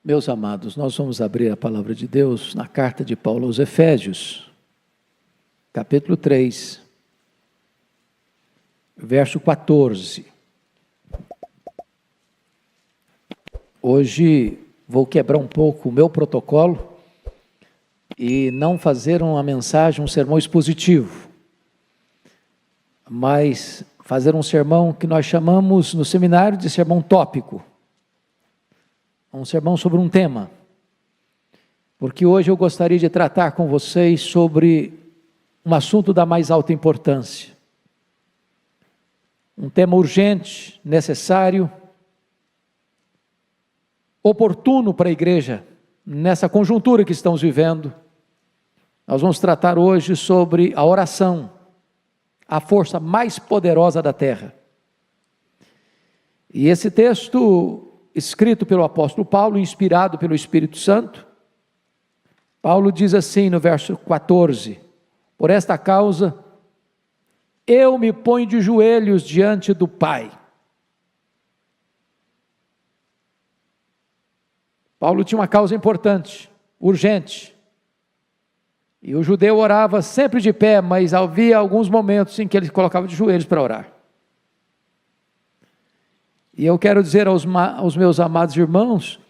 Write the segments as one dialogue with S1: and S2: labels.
S1: Meus amados, nós vamos abrir a palavra de Deus na carta de Paulo aos Efésios, capítulo 3, verso 14. Hoje vou quebrar um pouco o meu protocolo e não fazer uma mensagem, um sermão expositivo, mas fazer um sermão que nós chamamos no seminário de sermão tópico. Um sermão sobre um tema, porque hoje eu gostaria de tratar com vocês sobre um assunto da mais alta importância, um tema urgente, necessário, oportuno para a igreja, nessa conjuntura que estamos vivendo. Nós vamos tratar hoje sobre a oração, a força mais poderosa da terra. E esse texto, escrito pelo apóstolo Paulo, inspirado pelo Espírito Santo, Paulo diz assim no verso 14: por esta causa, eu me ponho de joelhos diante do Pai. Paulo tinha uma causa importante, urgente, e o judeu orava sempre de pé, mas havia alguns momentos em que ele se colocava de joelhos para orar. E eu quero dizer aos meus amados irmãos,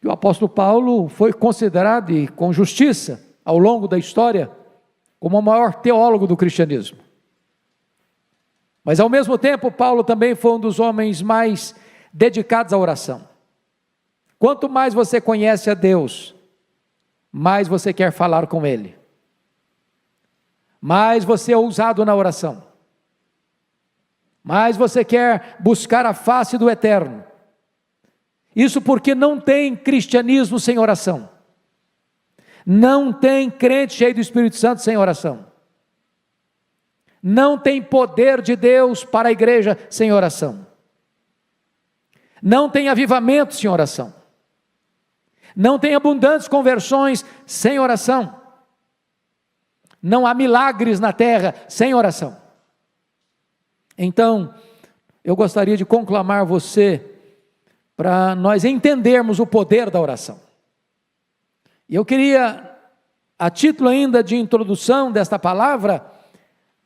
S1: que o apóstolo Paulo foi considerado, e com justiça, ao longo da história, como o maior teólogo do cristianismo. Mas ao mesmo tempo, Paulo também foi um dos homens mais dedicados à oração. Quanto mais você conhece a Deus, mais você quer falar com Ele, mais você é ousado na oração, mas você quer buscar a face do Eterno. Isso porque não tem cristianismo sem oração. Não tem crente cheio do Espírito Santo sem oração. Não tem poder de Deus para a igreja sem oração. Não tem avivamento sem oração. Não tem abundantes conversões sem oração. Não há milagres na terra sem oração. Então, eu gostaria de conclamar você para nós entendermos o poder da oração. E eu queria, a título ainda de introdução desta palavra,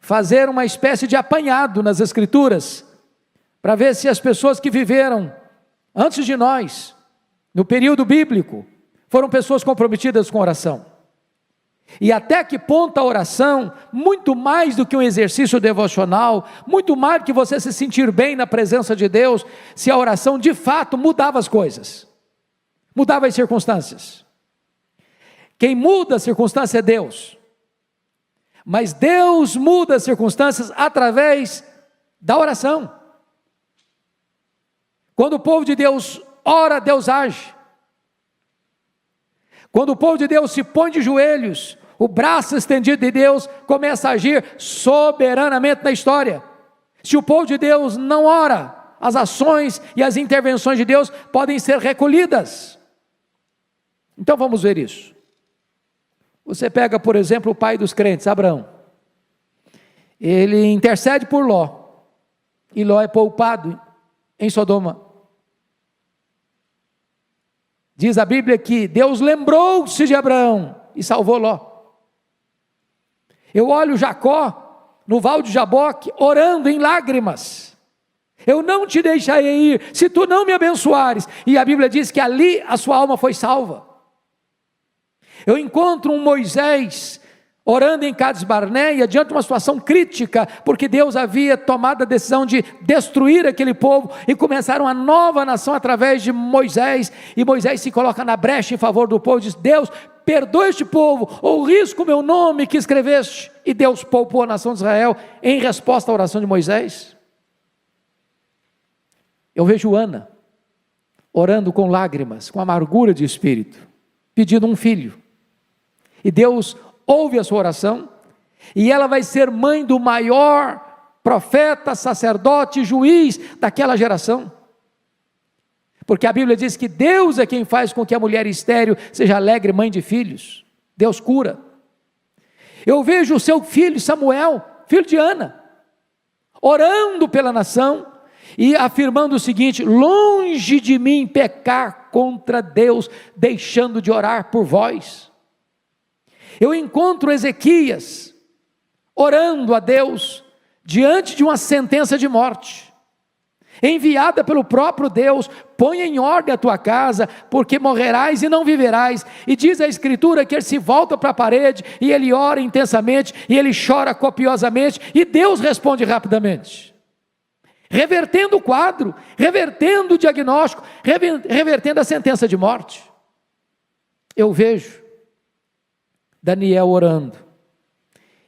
S1: fazer uma espécie de apanhado nas Escrituras, para ver se as pessoas que viveram antes de nós, no período bíblico, foram pessoas comprometidas com oração. E até que ponto a oração, muito mais do que um exercício devocional, muito mais do que você se sentir bem na presença de Deus, se a oração de fato mudava as coisas, mudava as circunstâncias. Quem muda a circunstância é Deus, mas Deus muda as circunstâncias através da oração. Quando o povo de Deus ora, Deus age. Quando o povo de Deus se põe de joelhos, o braço estendido de Deus começa a agir soberanamente na história. Se o povo de Deus não ora, as ações e as intervenções de Deus podem ser recolhidas. Então vamos ver isso. Você pega, por exemplo, o pai dos crentes, Abraão. Ele intercede por Ló, e Ló é poupado em Sodoma. Diz a Bíblia que Deus lembrou-se de Abraão e salvou Ló. Eu olho Jacó no Val de Jaboque orando em lágrimas: eu não te deixarei ir se tu não me abençoares. E a Bíblia diz que ali a sua alma foi salva. Eu encontro um Moisés orando em Cades Barneia diante de uma situação crítica, porque Deus havia tomado a decisão de destruir aquele povo e começar uma nova nação através de Moisés, e Moisés se coloca na brecha em favor do povo e diz: Deus, perdoa este povo, ou risco o meu nome que escreveste. E Deus poupou a nação de Israel em resposta à oração de Moisés. Eu vejo Ana orando com lágrimas, com amargura de espírito, pedindo um filho, e Deus ouve a sua oração, e ela vai ser mãe do maior profeta, sacerdote, juiz daquela geração, porque a Bíblia diz que Deus é quem faz com que a mulher estéril seja alegre mãe de filhos. Deus cura. Eu vejo o seu filho Samuel, filho de Ana, orando pela nação, e afirmando o seguinte: longe de mim pecar contra Deus, deixando de orar por vós. Eu encontro Ezequias orando a Deus diante de uma sentença de morte, enviada pelo próprio Deus: põe em ordem a tua casa, porque morrerás e não viverás. E diz a Escritura que ele se volta para a parede, e ele ora intensamente, e ele chora copiosamente, e Deus responde rapidamente, revertendo o quadro, revertendo o diagnóstico, revertendo a sentença de morte. Eu vejo Daniel orando,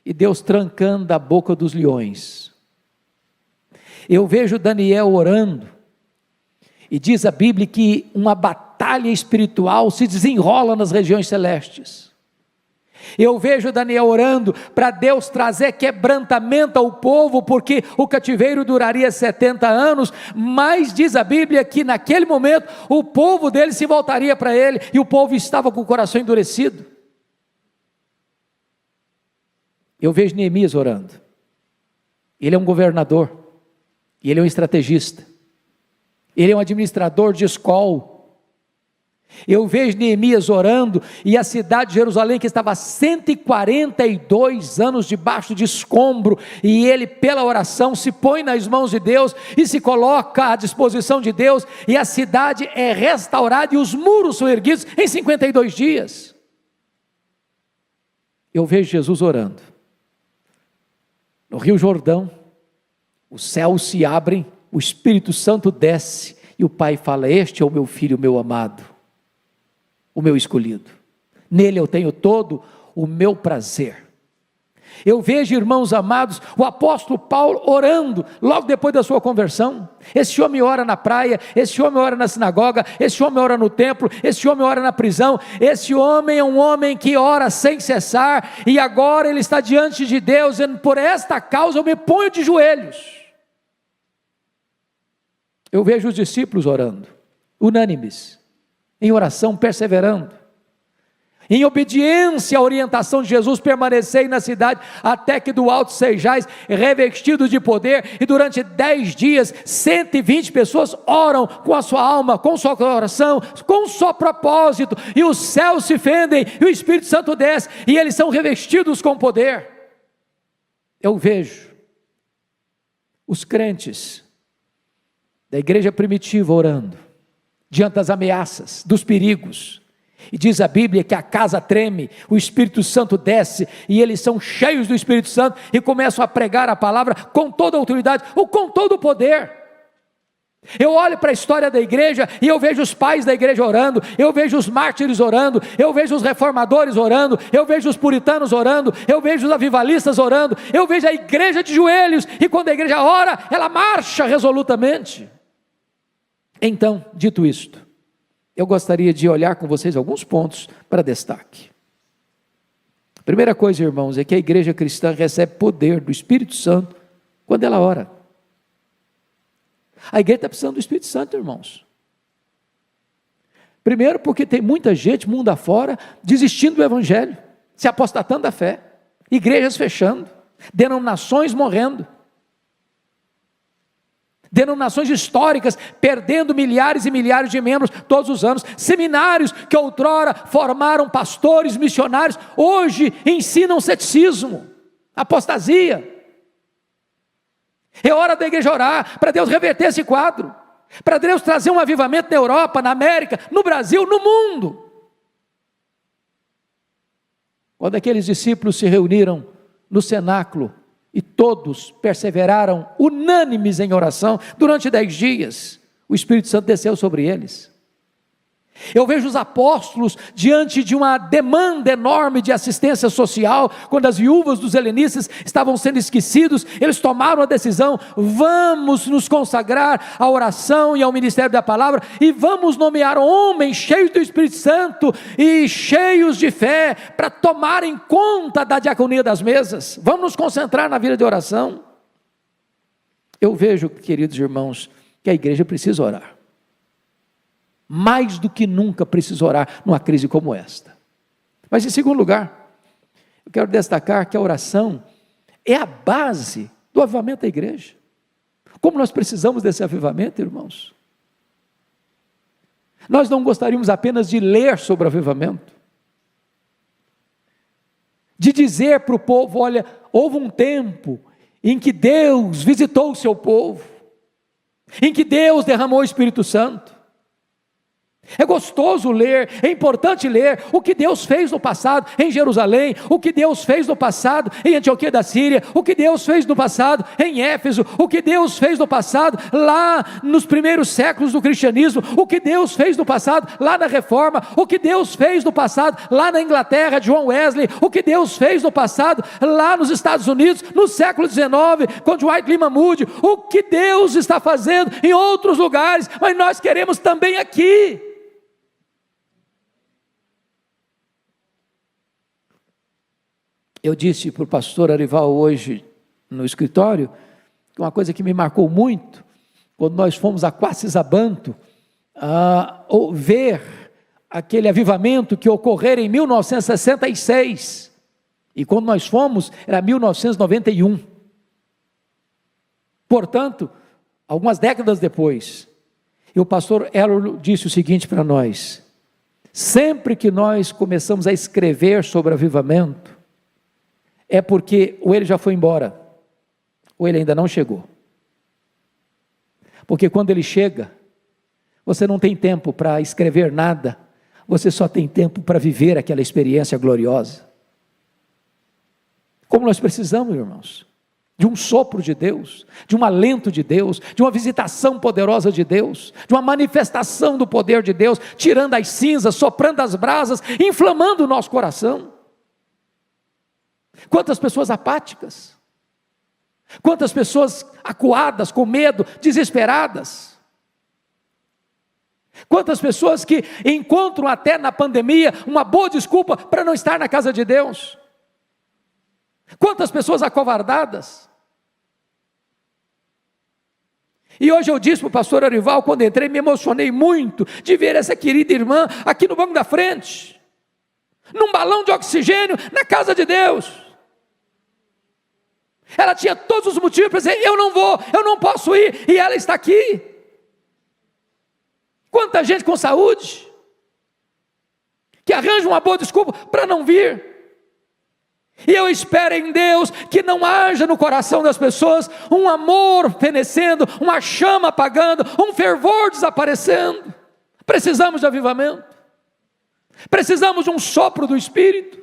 S1: e Deus trancando a boca dos leões. Eu vejo Daniel orando, e diz a Bíblia que uma batalha espiritual se desenrola nas regiões celestes. Eu vejo Daniel orando para Deus trazer quebrantamento ao povo, porque o cativeiro duraria 70 anos, mas diz a Bíblia que naquele momento o povo dele se voltaria para ele, e o povo estava com o coração endurecido. Eu vejo Neemias orando. Ele é um governador, e ele é um estrategista, ele é um administrador de escola. Eu vejo Neemias orando, e a cidade de Jerusalém, que estava há 142 anos debaixo de escombro, e ele pela oração se põe nas mãos de Deus, e se coloca à disposição de Deus, e a cidade é restaurada, e os muros são erguidos em 52 dias. Eu vejo Jesus orando, no Rio Jordão, os céus se abrem, o Espírito Santo desce, e o Pai fala: este é o meu filho, o meu amado, o meu escolhido, nele eu tenho todo o meu prazer. Eu vejo, irmãos amados, o apóstolo Paulo orando, logo depois da sua conversão. Esse homem ora na praia, esse homem ora na sinagoga, esse homem ora no templo, esse homem ora na prisão. Esse homem é um homem que ora sem cessar, e agora ele está diante de Deus, dizendo: por esta causa eu me ponho de joelhos. Eu vejo os discípulos orando, unânimes, em oração, perseverando, em obediência à orientação de Jesus: permanecei na cidade, até que do alto sejais revestidos de poder. E durante 10 dias, 120 pessoas oram com a sua alma, com o seu coração, com o seu propósito, e os céus se fendem, e o Espírito Santo desce, e eles são revestidos com poder. Eu vejo os crentes da igreja primitiva orando, diante das ameaças, dos perigos, e diz a Bíblia que a casa treme, o Espírito Santo desce, e eles são cheios do Espírito Santo, e começam a pregar a palavra com toda a autoridade, ou com todo o poder. Eu olho para a história da igreja, e eu vejo os pais da igreja orando, eu vejo os mártires orando, eu vejo os reformadores orando, eu vejo os puritanos orando, eu vejo os avivalistas orando, eu vejo a igreja de joelhos, e quando a igreja ora, ela marcha resolutamente. Então, dito isto, eu gostaria de olhar com vocês alguns pontos para destaque. A primeira coisa, irmãos, é que a igreja cristã recebe poder do Espírito Santo quando ela ora. A igreja está precisando do Espírito Santo, irmãos. Primeiro, porque tem muita gente, mundo afora, desistindo do evangelho, se apostatando da fé, igrejas fechando, denominações morrendo, denominações históricas perdendo milhares e milhares de membros todos os anos, seminários que outrora formaram pastores, missionários, hoje ensinam ceticismo, apostasia. É hora da igreja orar, para Deus reverter esse quadro, para Deus trazer um avivamento na Europa, na América, no Brasil, no mundo. Quando aqueles discípulos se reuniram no cenáculo, e todos perseveraram unânimes em oração, durante 10 dias, o Espírito Santo desceu sobre eles. Eu vejo os apóstolos diante de uma demanda enorme de assistência social, quando as viúvas dos helenistas estavam sendo esquecidos, eles tomaram a decisão: vamos nos consagrar à oração e ao ministério da palavra, e vamos nomear homens cheios do Espírito Santo e cheios de fé, para tomarem conta da diaconia das mesas. Vamos nos concentrar na vida de oração. Eu vejo, queridos irmãos, que a igreja precisa orar. Mais do que nunca precisa orar numa crise como esta. Mas em segundo lugar, eu quero destacar que a oração é a base do avivamento da igreja. Como nós precisamos desse avivamento, irmãos. Nós não gostaríamos apenas de ler sobre avivamento, de dizer para o povo: olha, houve um tempo em que Deus visitou o seu povo, em que Deus derramou o Espírito Santo. É gostoso ler, é importante ler o que Deus fez no passado em Jerusalém, o que Deus fez no passado em Antioquia da Síria, o que Deus fez no passado em Éfeso, o que Deus fez no passado lá nos primeiros séculos do cristianismo, o que Deus fez no passado lá na Reforma, o que Deus fez no passado lá na Inglaterra de John Wesley, o que Deus fez no passado lá nos Estados Unidos no século XIX com Dwight Lyman Moody, o que Deus está fazendo em outros lugares, mas nós queremos também aqui. Eu disse para o pastor Arival hoje no escritório, uma coisa que me marcou muito, quando nós fomos a Quacisabanto, ver aquele avivamento que ocorreu em 1966, e quando nós fomos, era 1991, portanto, algumas décadas depois, e o pastor Elor disse o seguinte para nós: sempre que nós começamos a escrever sobre avivamento, é porque ou ele já foi embora, ou ele ainda não chegou. Porque quando ele chega, você não tem tempo para escrever nada, você só tem tempo para viver aquela experiência gloriosa. Como nós precisamos, irmãos, de um sopro de Deus, de um alento de Deus, de uma visitação poderosa de Deus, de uma manifestação do poder de Deus, tirando as cinzas, soprando as brasas, inflamando o nosso coração. Quantas pessoas apáticas, quantas pessoas acuadas, com medo, desesperadas, quantas pessoas que encontram até na pandemia uma boa desculpa para não estar na casa de Deus, quantas pessoas acovardadas. E hoje eu disse para o pastor Arival, quando entrei, me emocionei muito de ver essa querida irmã aqui no banco da frente, num balão de oxigênio, na casa de Deus. Ela tinha todos os motivos para dizer: eu não vou, eu não posso ir, e ela está aqui. Quanta gente com saúde, que arranja uma boa desculpa para não vir. E eu espero em Deus que não haja no coração das pessoas um amor fenecendo, uma chama apagando, um fervor desaparecendo. Precisamos de avivamento, precisamos de um sopro do Espírito.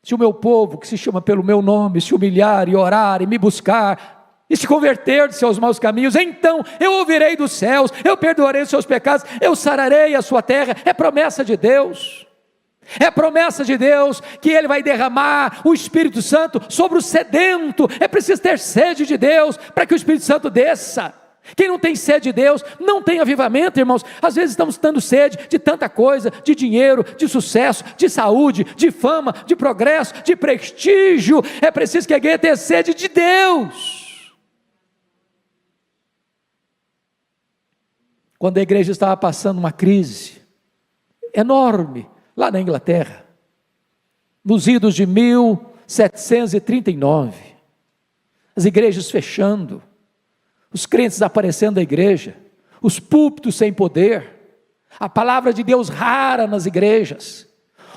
S1: Se o meu povo, que se chama pelo meu nome, se humilhar e orar e me buscar, e se converter de seus maus caminhos, então eu ouvirei dos céus, eu perdoarei os seus pecados, eu sararei a sua terra. É promessa de Deus, é promessa de Deus, que Ele vai derramar o Espírito Santo sobre o sedento. É preciso ter sede de Deus, para que o Espírito Santo desça. Quem não tem sede de Deus, não tem avivamento, irmãos. Às vezes estamos dando sede de tanta coisa, de dinheiro, de sucesso, de saúde, de fama, de progresso, de prestígio. É preciso que a igreja tenha sede de Deus. Quando a igreja estava passando uma crise enorme, lá na Inglaterra, nos idos de 1739, as igrejas fechando, os crentes desaparecendo da igreja, os púlpitos sem poder, a palavra de Deus rara nas igrejas,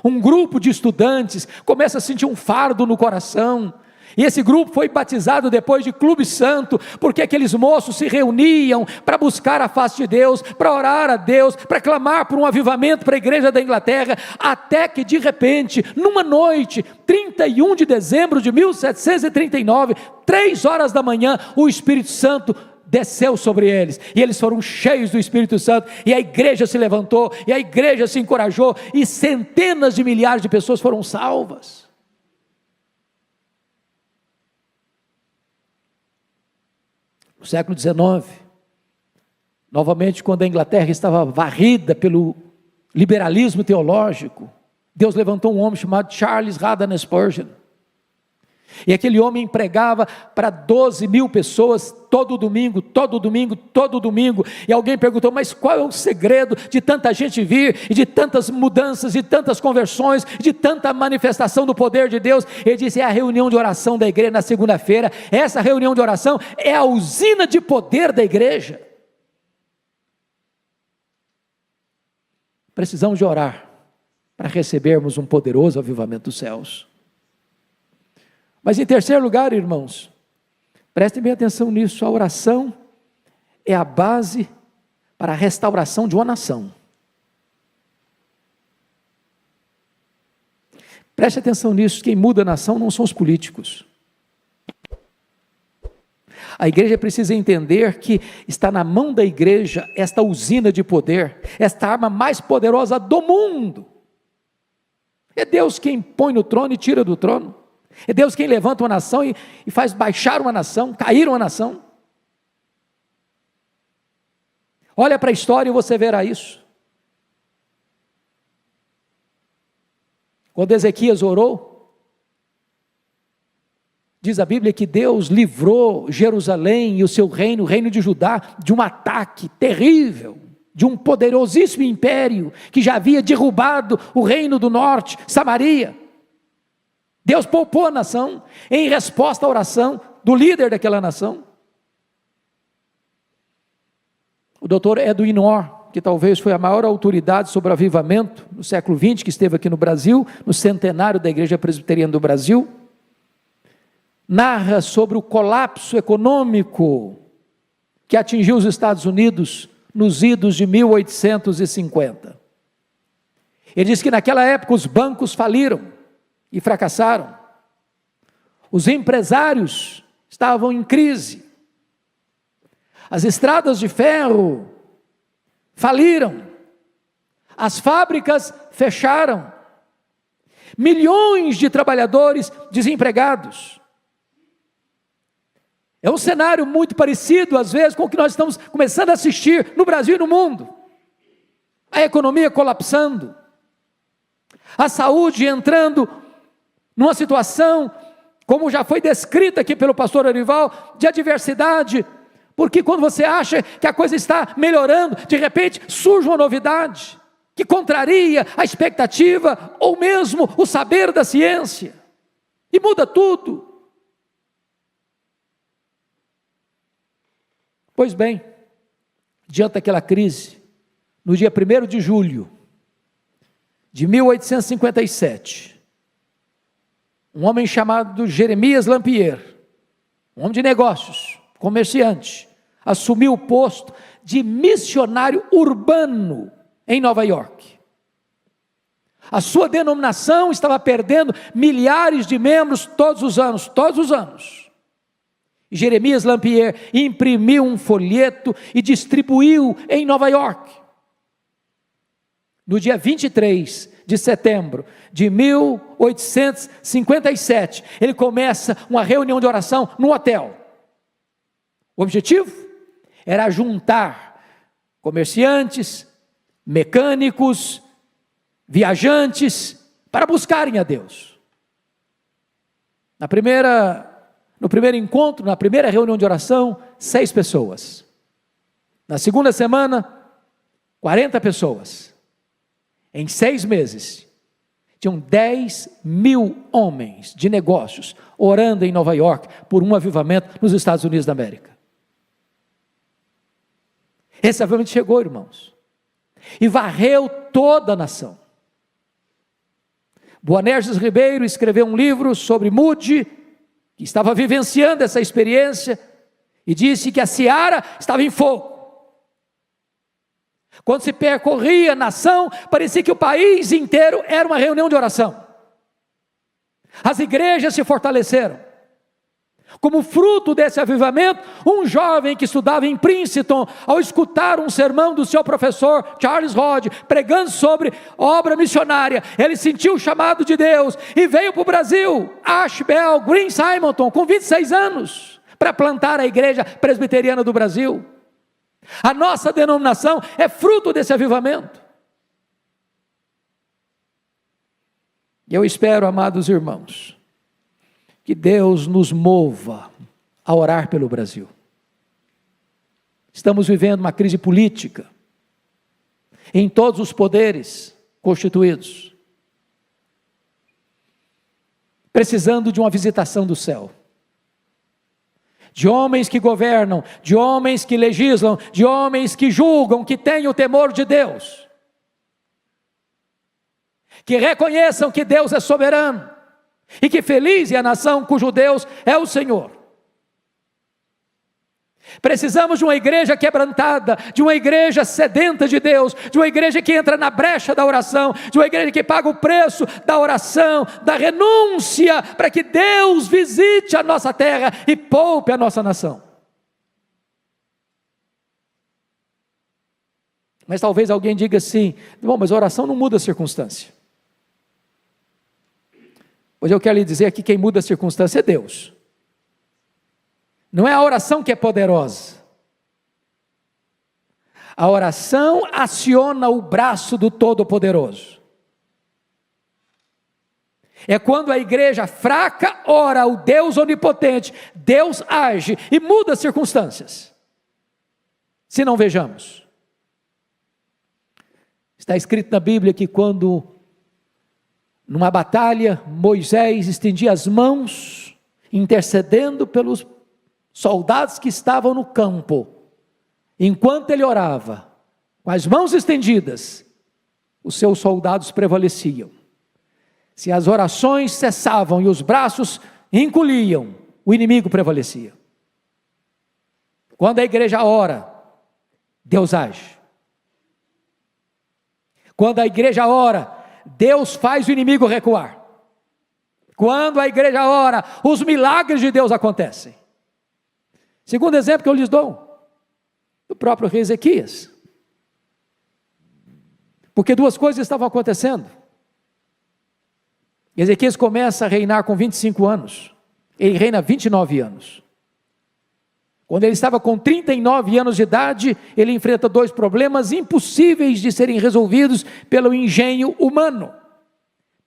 S1: um grupo de estudantes começa a sentir um fardo no coração, e esse grupo foi batizado depois de Clube Santo, porque aqueles moços se reuniam para buscar a face de Deus, para orar a Deus, para clamar por um avivamento para a igreja da Inglaterra, até que de repente, numa noite, 31 de dezembro de 1739, 3 horas da manhã, o Espírito Santo desceu sobre eles, e eles foram cheios do Espírito Santo, e a igreja se levantou, e a igreja se encorajou, e centenas de milhares de pessoas foram salvas. No século XIX, novamente, quando a Inglaterra estava varrida pelo liberalismo teológico, Deus levantou um homem chamado Charles Haddon Spurgeon, E aquele homem pregava para 12 mil pessoas todo domingo, todo domingo, todo domingo. E alguém perguntou: mas qual é o segredo de tanta gente vir, e de tantas mudanças, de tantas conversões, de tanta manifestação do poder de Deus? Ele disse: é a reunião de oração da igreja na segunda-feira. Essa reunião de oração é a usina de poder da igreja. Precisamos de orar para recebermos um poderoso avivamento dos céus. Mas em terceiro lugar, irmãos, prestem bem atenção nisso, a oração é a base para a restauração de uma nação. Preste atenção nisso, quem muda a nação não são os políticos. A igreja precisa entender que está na mão da igreja esta usina de poder, esta arma mais poderosa do mundo. É Deus quem põe no trono e tira do trono. É Deus quem levanta uma nação e faz baixar uma nação, cair uma nação. Olha para a história e você verá isso. Quando Ezequias orou, diz a Bíblia que Deus livrou Jerusalém e o seu reino, o reino de Judá, de um ataque terrível, de um poderosíssimo império, que já havia derrubado o reino do norte, Samaria. Deus poupou a nação, em resposta à oração do líder daquela nação. O doutor Edwin Orr, que talvez foi a maior autoridade sobre o avivamento no século XX, que esteve aqui no Brasil, no centenário da Igreja Presbiteriana do Brasil, narra sobre o colapso econômico que atingiu os Estados Unidos nos idos de 1850. Ele diz que naquela época os bancos faliram e fracassaram. Os empresários estavam em crise. As estradas de ferro faliram. As fábricas fecharam. Milhões de trabalhadores desempregados. É um cenário muito parecido, às vezes, com o que nós estamos começando a assistir no Brasil e no mundo. A economia colapsando. A saúde entrando numa situação, como já foi descrita aqui pelo pastor Arival, de adversidade, porque quando você acha que a coisa está melhorando, de repente surge uma novidade, que contraria a expectativa, ou mesmo o saber da ciência, e muda tudo. Pois bem, diante daquela crise, no dia 1º de julho de 1857, um homem chamado Jeremias Lampier, um homem de negócios, comerciante, assumiu o posto de missionário urbano em Nova York. A sua denominação estava perdendo milhares de membros todos os anos. E Jeremias Lampier imprimiu um folheto e distribuiu em Nova York. No dia 23 de setembro de 1857, ele começa uma reunião de oração no hotel. O objetivo era juntar comerciantes, mecânicos, viajantes, para buscarem a Deus. No primeiro encontro, na primeira reunião de oração, 6 pessoas. Na segunda semana, 40 pessoas. Em 6 meses, tinham 10 mil homens de negócios orando em Nova York por um avivamento nos Estados Unidos da América. Esse avivamento chegou, irmãos, e varreu toda a nação. Boanerges Ribeiro escreveu um livro sobre Moody, que estava vivenciando essa experiência, e disse que a seara estava em fogo. Quando se percorria a nação, parecia que o país inteiro era uma reunião de oração. As igrejas se fortaleceram. Como fruto desse avivamento, um jovem que estudava em Princeton, ao escutar um sermão do seu professor Charles Hodge, pregando sobre obra missionária, ele sentiu o chamado de Deus e veio para o Brasil, Ashbel Green Simonton, com 26 anos, para plantar a igreja presbiteriana do Brasil. A nossa denominação é fruto desse avivamento. E eu espero, amados irmãos, que Deus nos mova a orar pelo Brasil. Estamos vivendo uma crise política em todos os poderes constituídos, precisando de uma visitação do céu, de homens que governam, de homens que legislam, de homens que julgam, que têm o temor de Deus, que reconheçam que Deus é soberano, e que feliz é a nação cujo Deus é o Senhor. Precisamos de uma igreja quebrantada, de uma igreja sedenta de Deus, de uma igreja que entra na brecha da oração, de uma igreja que paga o preço da oração, da renúncia, para que Deus visite a nossa terra e poupe a nossa nação. Mas talvez alguém diga assim: bom, mas a oração não muda a circunstância. Pois eu quero lhe dizer aqui, quem muda a circunstância é Deus. Não é a oração que é poderosa. A oração aciona o braço do Todo-Poderoso. É quando a igreja fraca ora ao Deus onipotente, Deus age e muda as circunstâncias. Se não, vejamos. Está escrito na Bíblia que quando, numa batalha, Moisés estendia as mãos, intercedendo pelos soldados que estavam no campo, enquanto ele orava, com as mãos estendidas, os seus soldados prevaleciam. Se as orações cessavam e os braços encolhiam, o inimigo prevalecia. Quando a igreja ora, Deus age. Quando a igreja ora, Deus faz o inimigo recuar. Quando a igreja ora, os milagres de Deus acontecem. Segundo exemplo que eu lhes dou, do próprio rei Ezequias. Porque duas coisas estavam acontecendo. Ezequias começa a reinar com 25 anos. Ele reina 29 anos. Quando ele estava com 39 anos de idade, ele enfrenta dois problemas impossíveis de serem resolvidos pelo engenho humano.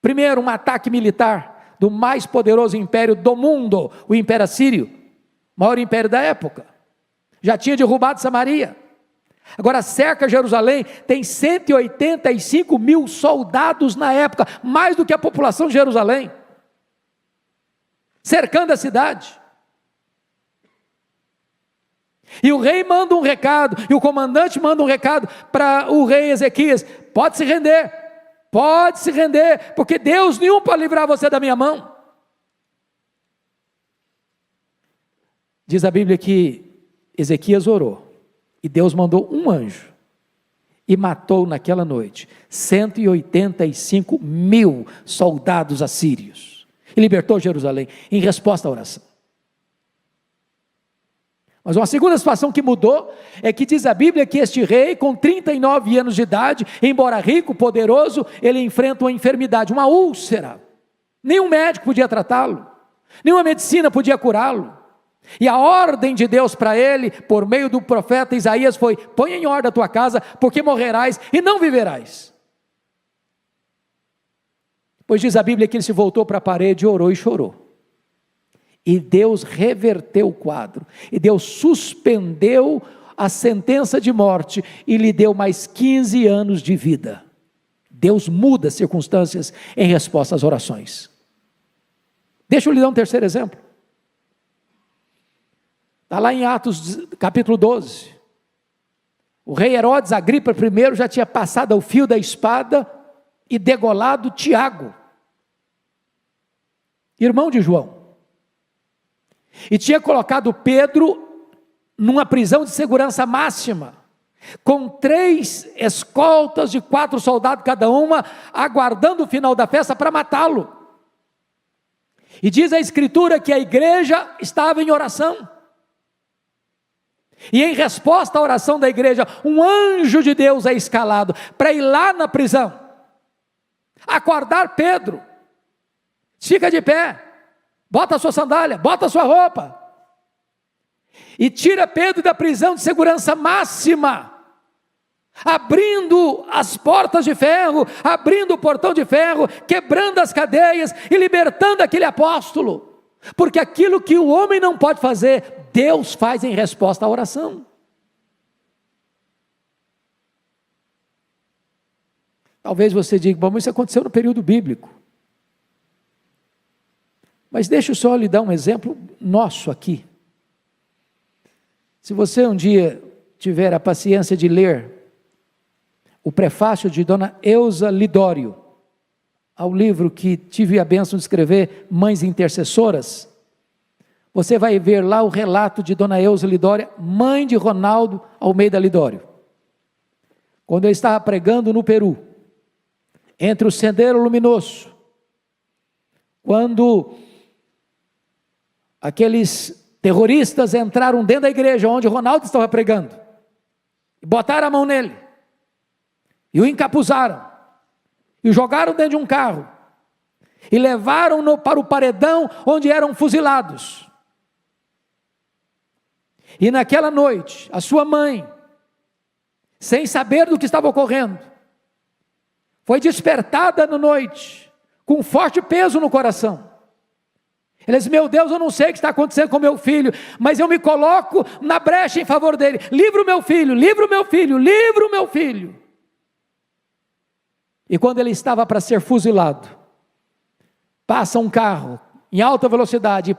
S1: Primeiro, um ataque militar do mais poderoso império do mundo, o Império Assírio, maior império da época. Já tinha derrubado Samaria. Agora cerca Jerusalém, tem 185 mil soldados na época, mais do que a população de Jerusalém, cercando a cidade. E o rei manda um recado, e o comandante manda um recado para o rei Ezequias: pode se render, porque Deus nenhum pode livrar você da minha mão. Diz a Bíblia que Ezequias orou, e Deus mandou um anjo, e matou naquela noite 185 mil soldados assírios, e libertou Jerusalém, em resposta à oração. Mas uma segunda situação que mudou, é que diz a Bíblia que este rei, com 39 anos de idade, embora rico, poderoso, ele enfrenta uma enfermidade, uma úlcera. Nenhum médico podia tratá-lo, nenhuma medicina podia curá-lo. E a ordem de Deus para ele, por meio do profeta Isaías, foi: põe em ordem a tua casa, porque morrerás e não viverás. Pois diz a Bíblia que ele se voltou para a parede, orou e chorou. E Deus reverteu o quadro, e Deus suspendeu a sentença de morte, e lhe deu mais 15 anos de vida. Deus muda as circunstâncias em resposta às orações. Deixa eu lhe dar um terceiro exemplo. Está lá em Atos capítulo 12. O rei Herodes Agripa I já tinha passado o fio da espada e degolado Tiago, irmão de João. E tinha colocado Pedro numa prisão de segurança máxima, com 3 escoltas de 4 soldados cada uma, aguardando o final da festa para matá-lo. E diz a Escritura que a igreja estava em oração. E em resposta à oração da igreja, um anjo de Deus é escalado para ir lá na prisão, acordar Pedro. Fica de pé, bota a sua sandália, bota a sua roupa, e tira Pedro da prisão de segurança máxima, abrindo as portas de ferro, abrindo o portão de ferro, quebrando as cadeias e libertando aquele apóstolo. porque aquilo que o homem não pode fazer, Deus faz em resposta à oração. Talvez você diga, bom, mas isso aconteceu no período bíblico. Mas deixa eu só lhe dar um exemplo nosso aqui. Se você um dia tiver a paciência de ler o prefácio de Dona Eusa Lidório, ao livro que tive a bênção de escrever, Mães Intercessoras, você vai ver lá o relato de Dona Eusa Lidório, mãe de Ronaldo Almeida Lidório, quando ele estava pregando no Peru, entre o Sendero Luminoso, quando aqueles terroristas entraram dentro da igreja onde Ronaldo estava pregando, e botaram a mão nele, e o encapuzaram, e o jogaram dentro de um carro, e levaram-no para o paredão onde eram fuzilados. E naquela noite, a sua mãe, sem saber do que estava ocorrendo, foi despertada na noite, com um forte peso no coração. Ele disse, meu Deus, eu não sei o que está acontecendo com meu filho, mas eu me coloco na brecha em favor dele. Livra o meu filho, livra o meu filho, livra o meu filho. E quando ele estava para ser fuzilado, passa um carro em alta velocidade,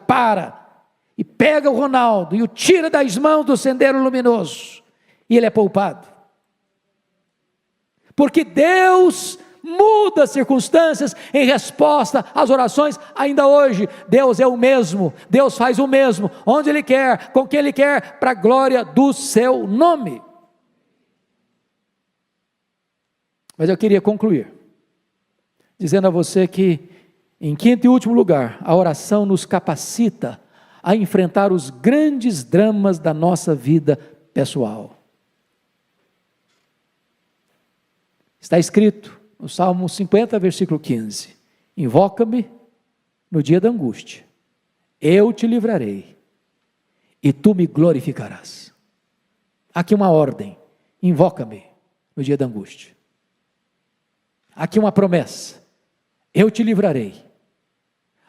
S1: e pega o Ronaldo, e o tira das mãos do Sendero Luminoso, e ele é poupado. Porque Deus muda as circunstâncias em resposta às orações. Ainda hoje, Deus é o mesmo, Deus faz o mesmo, onde Ele quer, com quem Ele quer, para a glória do seu nome. Mas eu queria concluir, dizendo a você que, em quinto e último lugar, a oração nos capacita a enfrentar os grandes dramas da nossa vida pessoal. Está escrito no Salmo 50, versículo 15, invoca-me no dia da angústia, eu te livrarei, e tu me glorificarás. Aqui uma ordem, invoca-me no dia da angústia. Aqui uma promessa, eu te livrarei.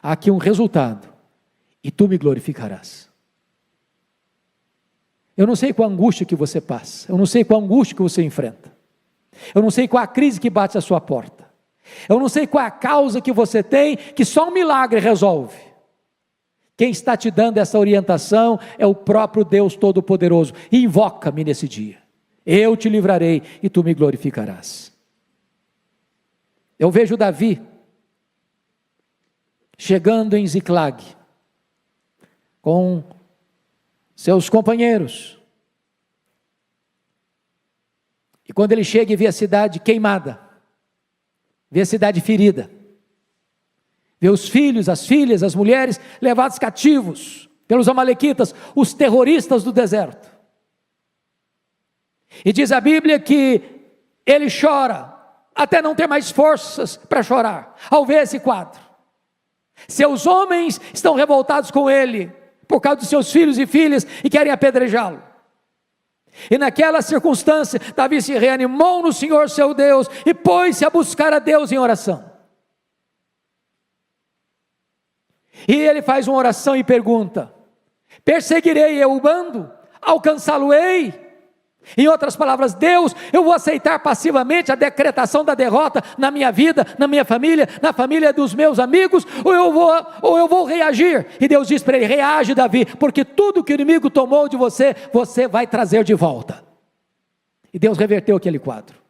S1: Aqui um resultado, e tu me glorificarás. Eu não sei qual a angústia que você passa, eu não sei qual a angústia que você enfrenta, eu não sei qual a crise que bate à sua porta, eu não sei qual a causa que você tem, que só um milagre resolve. Quem está te dando essa orientação é o próprio Deus Todo-Poderoso. Invoca-me nesse dia, eu te livrarei e tu me glorificarás. Eu vejo Davi chegando em Ziclag, com seus companheiros, e quando ele chega e vê a cidade queimada, vê a cidade ferida, vê os filhos, as filhas, as mulheres levados cativos pelos amalequitas, os terroristas do deserto, e diz a Bíblia que ele chora, até não ter mais forças para chorar, ao ver esse quadro. Seus homens estão revoltados com ele, por causa dos seus filhos e filhas, e querem apedrejá-lo. E naquela circunstância, Davi se reanimou no Senhor seu Deus, e pôs-se a buscar a Deus em oração. E ele faz uma oração e pergunta, perseguirei eu o bando? Alcançá-lo-ei? Em outras palavras, Deus, eu vou aceitar passivamente a decretação da derrota na minha vida, na minha família, na família dos meus amigos, ou eu vou reagir? E Deus diz para ele, reage Davi, porque tudo que o inimigo tomou de você, você vai trazer de volta. E Deus reverteu aquele quadro.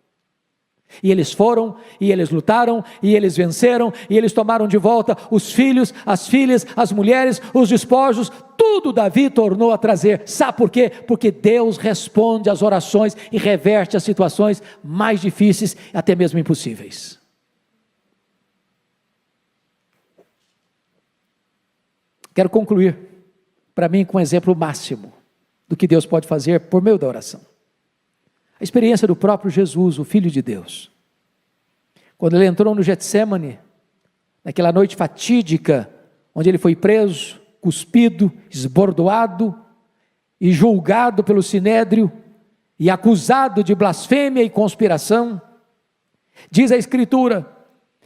S1: E eles foram, e eles lutaram, e eles venceram, e eles tomaram de volta os filhos, as filhas, as mulheres, os despojos, tudo Davi tornou a trazer. Sabe por quê? Porque Deus responde às orações e reverte as situações mais difíceis, até mesmo impossíveis. Quero concluir, para mim, com um exemplo máximo do que Deus pode fazer por meio da oração. A experiência do próprio Jesus, o Filho de Deus. Quando ele entrou no Getsêmani, naquela noite fatídica, onde ele foi preso, cuspido, esbordoado e julgado pelo Sinédrio e acusado de blasfêmia e conspiração, diz a Escritura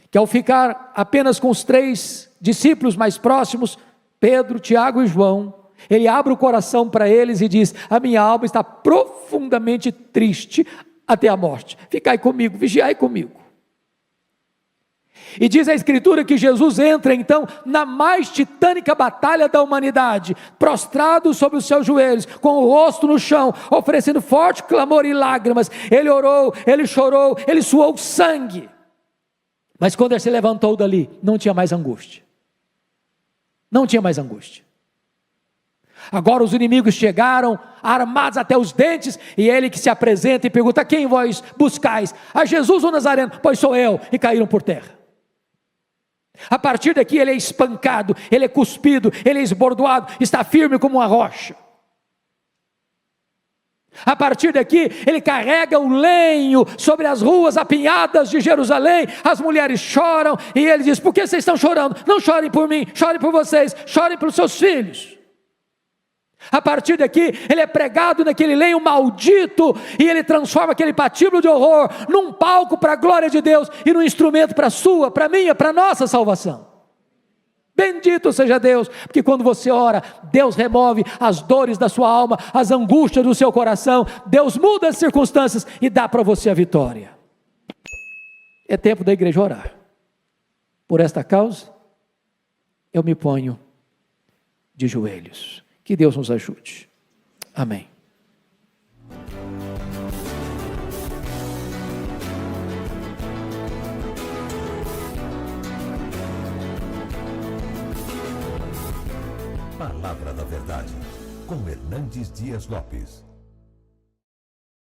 S1: que ao ficar apenas com os 3 discípulos mais próximos, Pedro, Tiago e João, ele abre o coração para eles e diz: a minha alma está profundamente triste até a morte, ficai comigo, vigiai comigo. E diz a Escritura que Jesus entra então na mais titânica batalha da humanidade, prostrado sobre os seus joelhos, com o rosto no chão, oferecendo forte clamor e lágrimas. Ele orou, ele chorou, ele suou sangue. Mas quando ele se levantou dali, não tinha mais angústia. Não tinha mais angústia. Agora os inimigos chegaram, armados até os dentes, e ele que se apresenta e pergunta: quem vós buscais? A Jesus o Nazareno. Pois sou eu. E caíram por terra. A partir daqui ele é espancado, ele é cuspido, ele é esbordoado, está firme como uma rocha. A partir daqui ele carrega o lenho sobre as ruas apinhadas de Jerusalém, as mulheres choram, e ele diz: por que vocês estão chorando? Não chorem por mim, chorem por vocês, chorem pelos seus filhos. A partir daqui ele é pregado naquele lenho maldito, e ele transforma aquele patíbulo de horror num palco para a glória de Deus, e num instrumento para a sua, para a minha, para a nossa salvação. Bendito seja Deus, porque quando você ora, Deus remove as dores da sua alma, as angústias do seu coração, Deus muda as circunstâncias e dá para você a vitória. É tempo da igreja orar. Por esta causa, eu me ponho de joelhos. Que Deus nos ajude. Amém.
S2: Palavra da Verdade, com Hernandes Dias Lopes.